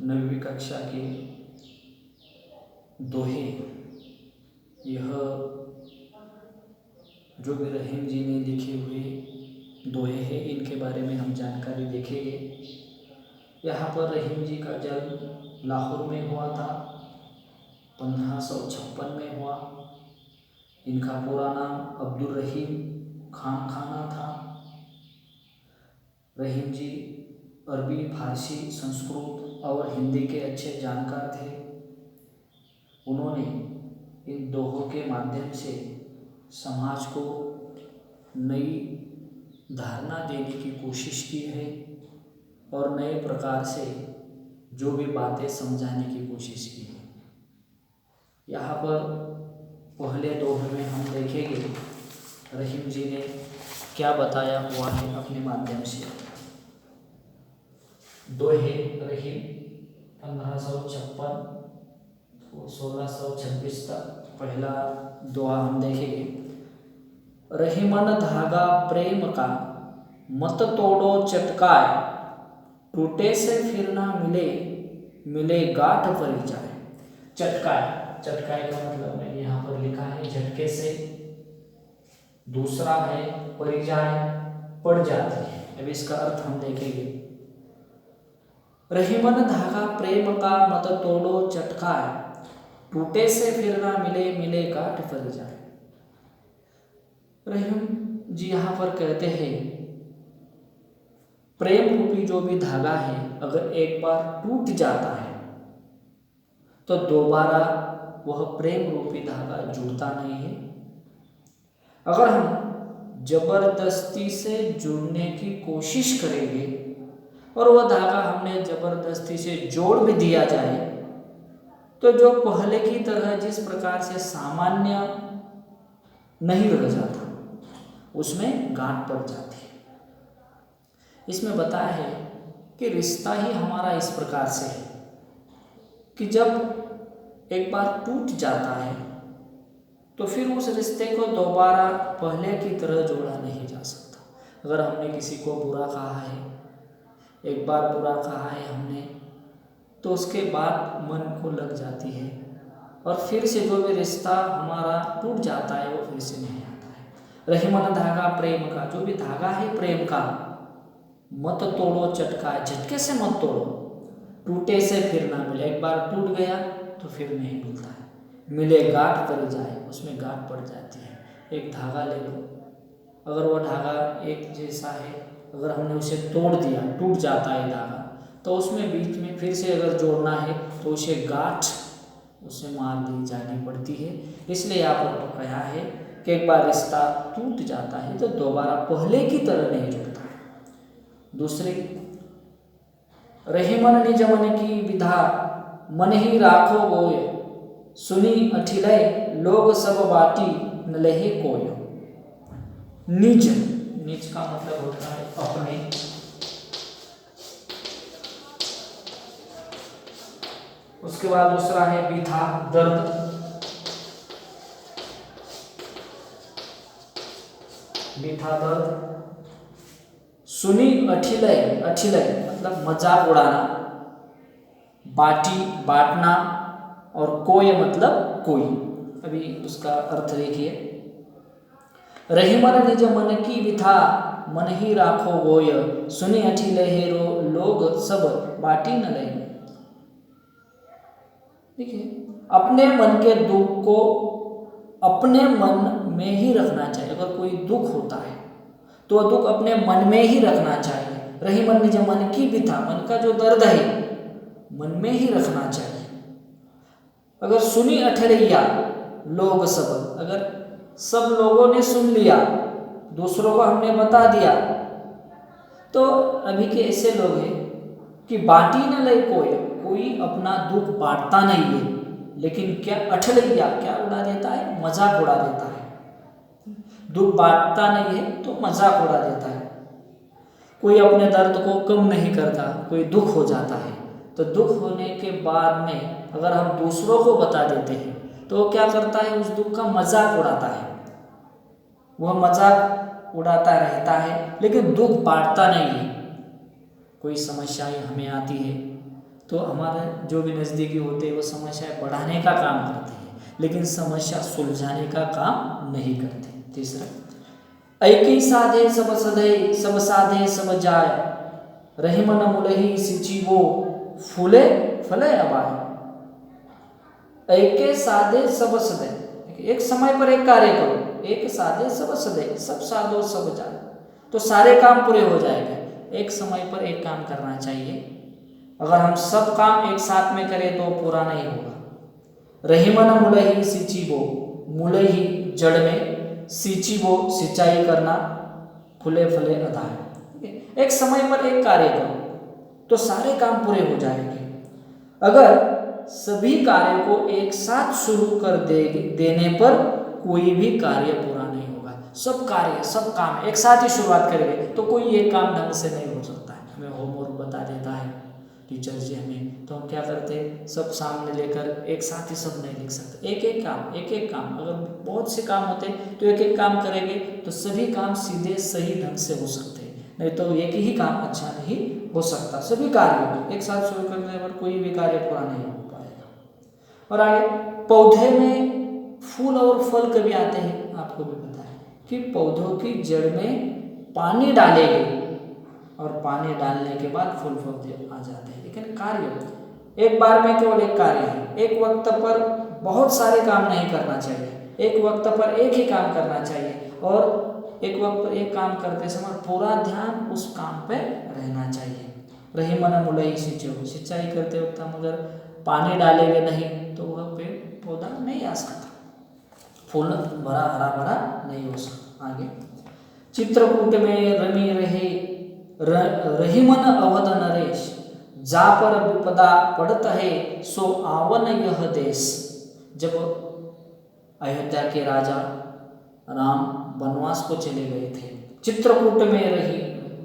9वीं कक्षा के दोहे, यह जो भी रहीम जी ने लिखे हुए दोहे हैं इनके बारे में हम जानकारी देखेंगे। यहाँ पर रहीम जी का जन्म लाहौर में हुआ था, 1556 में हुआ। इनका पूरा नाम अब्दुल रहीम खान खाना था। रहीम जी अरबी, फारसी, संस्कृत और हिंदी के अच्छे जानकार थे। उन्होंने इन दोहों के माध्यम से समाज को नई धारणा देने की कोशिश की है और नए प्रकार से जो भी बातें समझाने की कोशिश की है। यहाँ पर पहले दोहे में हम देखेंगे रहीम जी ने क्या बताया हुआ है अपने माध्यम से। दोहे रहीम 1556 1626 तक पहला दोहा हम देखेंगे। रहीमन धागा प्रेम का, मत तोड़ो चटकाए, टूटे से फिर ना मिले, मिले गांठ परी जाए। चटकाए, चटकाए का मतलब मैंने यहाँ पर लिखा है झटके से। दूसरा है परी जाए, पड़ जाती है। अब इसका अर्थ हम देखेंगे। रहीमन धागा प्रेम का, मत तोड़ो चटकाए, टूटे से फिर ना मिले, मिले गांठ परी जाए। रहीम जी यहाँ पर कहते हैं प्रेम रूपी जो भी धागा है अगर एक बार टूट जाता है तो दोबारा वह प्रेम रूपी धागा जुड़ता नहीं है। अगर हम जबरदस्ती से जुड़ने की कोशिश करेंगे और वह धागा हमने जबरदस्ती से जोड़ भी दिया जाए तो जो पहले की तरह जिस प्रकार से सामान्य नहीं रह जाता, उसमें गांठ पड़ जाती है। इसमें बताया है कि रिश्ता ही हमारा इस प्रकार से है कि जब एक बार टूट जाता है तो फिर उस रिश्ते को दोबारा पहले की तरह जोड़ा नहीं जा सकता। अगर हमने किसी को बुरा कहा है, एक बार बुरा कहा है हमने, तो उसके बाद मन को लग जाती है और फिर से जो भी रिश्ता हमारा टूट जाता है वो फिर से नहीं आता है। रहीमन धागा प्रेम का, जो भी धागा है प्रेम का, मत तोड़ो चटकाए, झटके से मत तोड़ो, टूटे से फिर ना मिले। एक बार टूट गया तो फिर नहीं मिलता है। मिले गांठ पड़ जाए, उसमें गांठ पड़ जाती है। एक धागा ले लो, अगर वो धागा एक जैसा है, अगर हमने उसे तोड़ दिया, टूट जाता है धागा, तो उसमें बीच में फिर से अगर जोड़ना है तो उसे गांठ उसे मार दी जानी पड़ती है। इसलिए यहाँ पर कहा है कि एक बार रिश्ता टूट जाता है तो दोबारा पहले की तरह नहीं जुड़ता है। दूसरी, रहीमन निज मन की विधा, मन ही राखो गोय, सुनी अठिलय, लोग सब बाटी न लहे कोय। निज, निज का मतलब होता है अपने। उसके बाद दूसरा है विधा, दर्द। विधा दर्द। सुनी अठिलय, अठिलय मतलब मजाक उड़ाना, बाटी बांटना, और कोय मतलब कोई। अभी उसका अर्थ देखिए। रहीमन निज मन की विथा, मन ही राखो गोय, सुनी अठिलय हेरो, लोग सब बाटी न लय। देखिए, अपने मन के दुख को अपने मन में ही रखना चाहिए। अगर कोई दुख होता है तो वह दुख अपने मन में ही रखना चाहिए। रहीमन निज मन की विथा, मन का जो दर्द है मन में ही रखना चाहिए। अगर सुनी अठलैया लोग सब, अगर सब लोगों ने सुन लिया, दूसरों को हमने बता दिया, तो अभी के ऐसे लोग हैं कि बाटी न लय कोई, कोई अपना दुख बांटता नहीं है, लेकिन क्या अठलैया क्या उड़ा देता है, मजाक उड़ा देता है। दुख बांटता नहीं है तो मजाक उड़ा देता है। कोई अपने दर्द को कम नहीं करता, कोई दुख हो जाता है तो दुख होने के बाद में अगर हम दूसरों को बता देते हैं तो वो क्या करता है, उस दुख का मजाक उड़ाता है। वह मजाक उड़ाता रहता है लेकिन दुख बांटता नहीं है। कोई समस्याएं हमें आती है तो हमारे जो भी नज़दीकी होते हैं वो समस्याएं बढ़ाने का काम करते हैं, लेकिन समस्या सुलझाने का काम नहीं करते। तीसरा, ऐकी साधे सब सधे सब साधे सब जाय, रही मन मुलही सिंची वो फूले फले अबाय। ऐके साधे सब सधे, एक समय पर एक कार्य करो, एक साधे सब सधे सब साधो सब जाय, तो सारे काम पूरे हो जाएंगे। एक समय पर एक काम करना चाहिए। अगर हम सब काम एक साथ में करें तो पूरा नहीं होगा। रही मन मुलही सिंची वो, मुलही जड़ में, सिंची वो सिंचाई करना, फूले फले अधाय। एक समय पर एक कार्य करो तो सारे काम पूरे हो जाएंगे। अगर सभी कार्य को एक साथ शुरू कर देने पर कोई भी कार्य पूरा नहीं होगा। सब कार्य सब काम एक साथ ही शुरुआत करेंगे तो कोई एक काम ढंग से नहीं हो सकता है। हमें होमवर्क बता देता है टीचर जी हमें, तो हम क्या करते हैं, सब सामने लेकर एक साथ ही सब नहीं लिख सकते। एक एक काम, अगर बहुत से काम होते तो एक एक काम करेंगे तो सभी काम सीधे सही ढंग से हो सकते हैं, नहीं तो एक ही काम अच्छा नहीं हो सकता। सभी कार्य एक साथ शुरू करने पर कोई भी कार्य पूरा नहीं हो पाएगा। और आगे, पौधे में फूल और फल कभी आते हैं, आपको भी पता है कि पौधों की जड़ में पानी डालेंगे और पानी डालने के बाद फूल पौधे आ जाते हैं। लेकिन कार्य एक बार में केवल एक कार्य है। एक वक्त पर बहुत सारे काम नहीं करना चाहिए, एक वक्त पर एक ही काम करना चाहिए, और एक वक्त पर एक काम करते समय पूरा ध्यान उस काम पे रहना चाहिए। रही मन मुलही सिंचो, सिंचाई करते वक्त हम अगर पानी डालेंगे नहीं तो वह पेड़ पौधा नहीं आ सकता, फूल भरा हरा भरा नहीं हो सकता। आगे, चित्रकूट में रमी रहे रही मन अवध नरेश, जा पर विपदा पड़त है सो आवन यह देश। जब अयोध्या के राजा राम वनवास को चले गए थे, चित्रकूट में रही,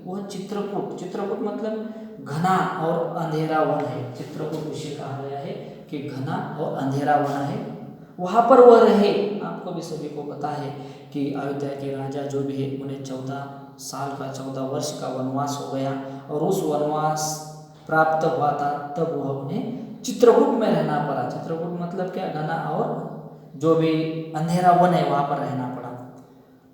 वह चित्रकूट मतलब घना और अंधेरा वन है। चित्रकूट विषय कहा गया है कि घना और अंधेरा वन है, वहाँ पर वह रहे। आपको भी सभी को पता है कि अयोध्या के राजा जो भी है उन्हें 14 वर्ष का वनवास हो गया, और उस वनवास प्राप्त हुआ था तब वह उन्हें चित्रकूट में रहना पड़ा। चित्रकूट मतलब क्या, घना और जो भी अंधेरा वन है वहाँ पर रहना पड़ा।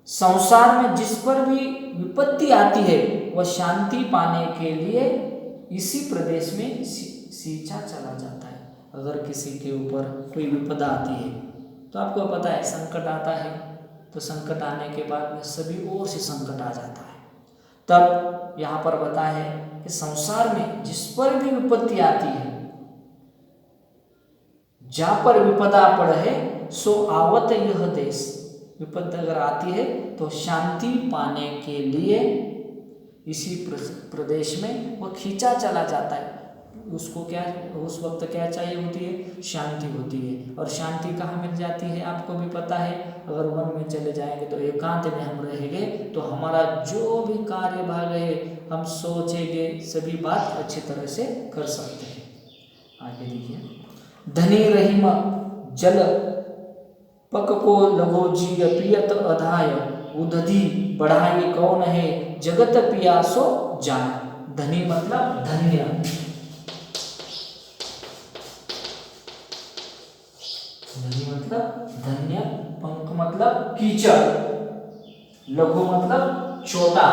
संसार में जिस पर भी विपत्ति आती है वह शांति पाने के लिए इसी प्रदेश में सींचा चला जाता है। अगर किसी के ऊपर कोई विपदा आती है तो आपको पता है संकट आता है, तो संकट आने के बाद में सभी ओर से संकट आ जाता है। तब यहाँ पर बताया है कि संसार में जिस पर भी विपत्ति आती है, जहाँ पर विपदा पड़े सो आवत यह देश। विपत्ति अगर आती है तो शांति पाने के लिए इसी प्रदेश में वह खींचा चला जाता है। उसको क्या, उस वक्त क्या चाहिए होती है, शांति होती है। और शांति कहाँ मिल जाती है आपको भी पता है, अगर वन में चले जाएंगे तो एकांत में हम रहेंगे तो हमारा जो भी कार्य भाग है हम सोचेंगे सभी बात अच्छी तरह से कर सकते हैं। आगे देखिए, धनी रहीम जल पक को लगो जी पियत अधाय, उदधि बढ़ाई कौन है जगत पियासो जाय। धनी मतलब धन्य, धनी मतलब धन्य, पंक मतलब कीचड़, लघु मतलब छोटा,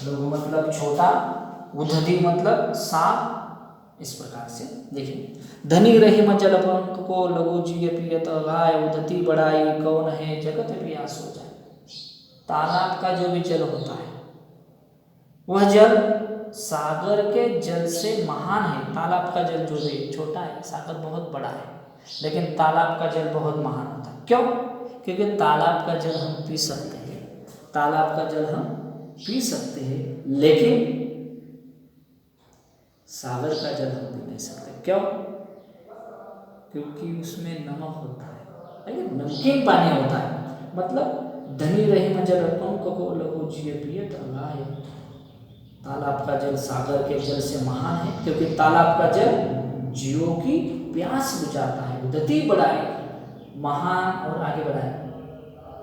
लघु मतलब छोटा, उदधि मतलब सांप। इस प्रकार से देखिए, धनी रही जल पंक को लगो जी पियत अघाय, उदधि बढ़ाई कौन है जगत पियासो जाय। तालाब का जो भी जल होता है वह जल सागर के जल से महान है। तालाब का जल जो भी छोटा है, सागर बहुत बड़ा है, लेकिन तालाब का जल बहुत महान होता है। क्यों? क्योंकि तालाब का जल हम पी सकते हैं, तालाब का जल हम पी सकते हैं, लेकिन सागर का जल हम पी नहीं सकते। क्यों? क्योंकि उसमें नमक होता है, नमकीन पानी होता है। मतलब धनी रही जल पंक को लगो जी पियत अघाय, तालाब का जल सागर के जल से महान है, क्योंकि तालाब का जल जीवों की प्यास बुझाता है। उदधि बढ़ाए, महान, और आगे बढ़ाए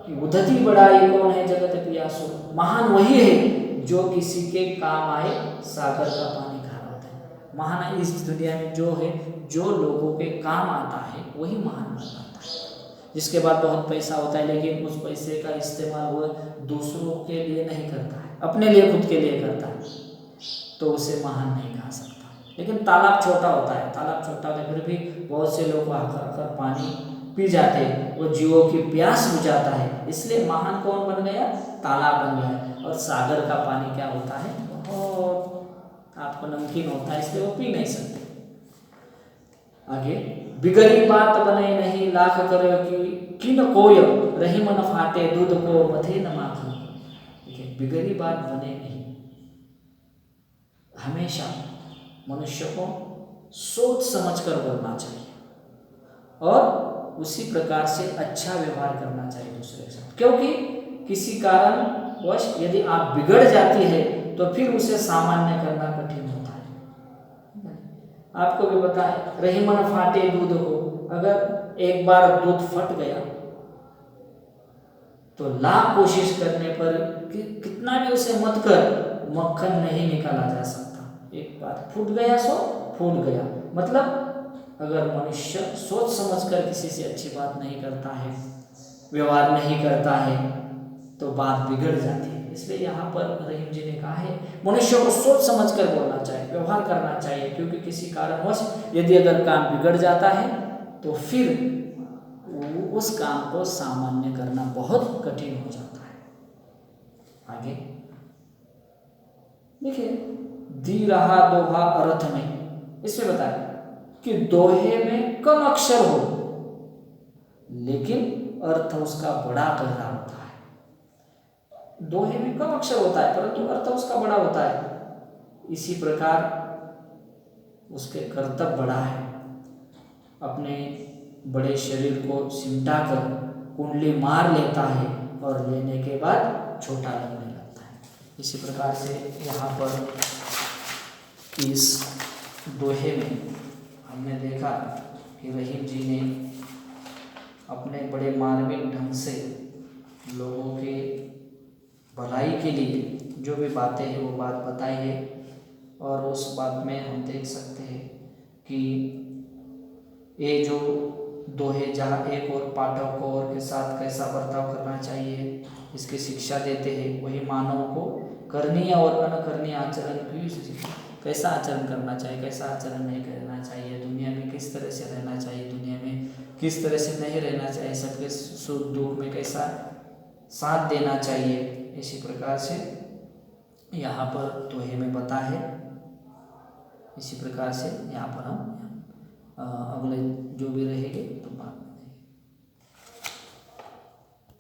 कि उदधि बढ़ाई कौन है जगत पियासो, महान वही है जो किसी के काम आए, सागर का पानी खारा होता है। महान इस दुनिया में जो है, जो लोगों के काम आता है वही महान बन जाता है। जिसके बाद बहुत पैसा होता है लेकिन उस पैसे का इस्तेमाल वो दूसरों के लिए नहीं करता है, अपने लिए, खुद के लिए करता है, तो उसे महान नहीं कहा सकता। लेकिन तालाब छोटा होता है, तालाब छोटा होता है फिर भी बहुत से लोग आकर पानी पी जाते हैं, वो जीवों की प्यास बुझाता है, इसलिए महान कौन बन गया? तालाब बन गया। और सागर का पानी क्या होता है? बहुत आपको नमकीन होता है, इसलिए वो पी नहीं सकते। आगे, बिगड़ी बात बने नहीं, लाख करे किन कोय, रही मन फाटे दूध को मथे न माखन। देखिए, बिगड़ी बात बने नहीं, हमेशा मनुष्य को सोच समझ कर बोलना चाहिए और उसी प्रकार से अच्छा व्यवहार करना चाहिए दूसरे के साथ। क्योंकि किसी कारणवश यदि आप बिगड़ जाती है तो फिर उसे सामान्य करना कठिन होता है। आपको भी पता है, रही मन फाटे दूध हो, अगर एक बार दूध फट गया तो लाख कोशिश करने पर कितना भी उसे मत कर, मक्खन नहीं निकाला जा सकता। एक बार फूट गया सो फूट गया। मतलब अगर मनुष्य सोच समझकर किसी से अच्छी बात नहीं करता है, व्यवहार नहीं करता है, तो बात बिगड़ जाती है। इसलिए यहाँ पर रहीम जी ने कहा है, मनुष्य को सोच समझकर बोलना चाहिए, व्यवहार करना चाहिए, क्योंकि किसी कारणवश यदि अगर काम बिगड़ जाता है तो फिर उस काम को सामान्य करना बहुत कठिन हो जाता है। आगे देखिए, दी रहा दोहा अर्थ में, इसमें बताया कि दोहे में कम अक्षर हो लेकिन अर्थ उसका बड़ा गहरा होता है। दोहे में कम अक्षर होता है परंतु अर्थ उसका बड़ा होता है। इसी प्रकार उसके कर्तव्य बड़ा है, अपने बड़े शरीर को सिमटा कर कुंडली मार लेता है और लेने के बाद छोटा लगने लगता है। इसी प्रकार से यहाँ पर इस दोहे में हमने देखा कि रहीम जी ने अपने बड़े मार्मिक ढंग से लोगों के भलाई के लिए जो भी बातें हैं वो बात बताई है। और उस बात में हम देख सकते हैं कि ये जो दोहे जहाँ एक और पाठक को और के साथ कैसा बर्ताव करना चाहिए इसकी शिक्षा देते हैं, वही मानव को करनीय और अनकरणीय आचरण की कैसा आचरण करना चाहिए, कैसा आचरण नहीं करना चाहिए, दुनिया में किस तरह से रहना चाहिए, दुनिया में किस तरह से नहीं रहना चाहिए, सबके सुख दुख में कैसा साथ देना चाहिए। इसी प्रकार से यहाँ पर दोहे में बता है। इसी प्रकार से यहाँ पर हम अगले जो भी रहेंगे तो बात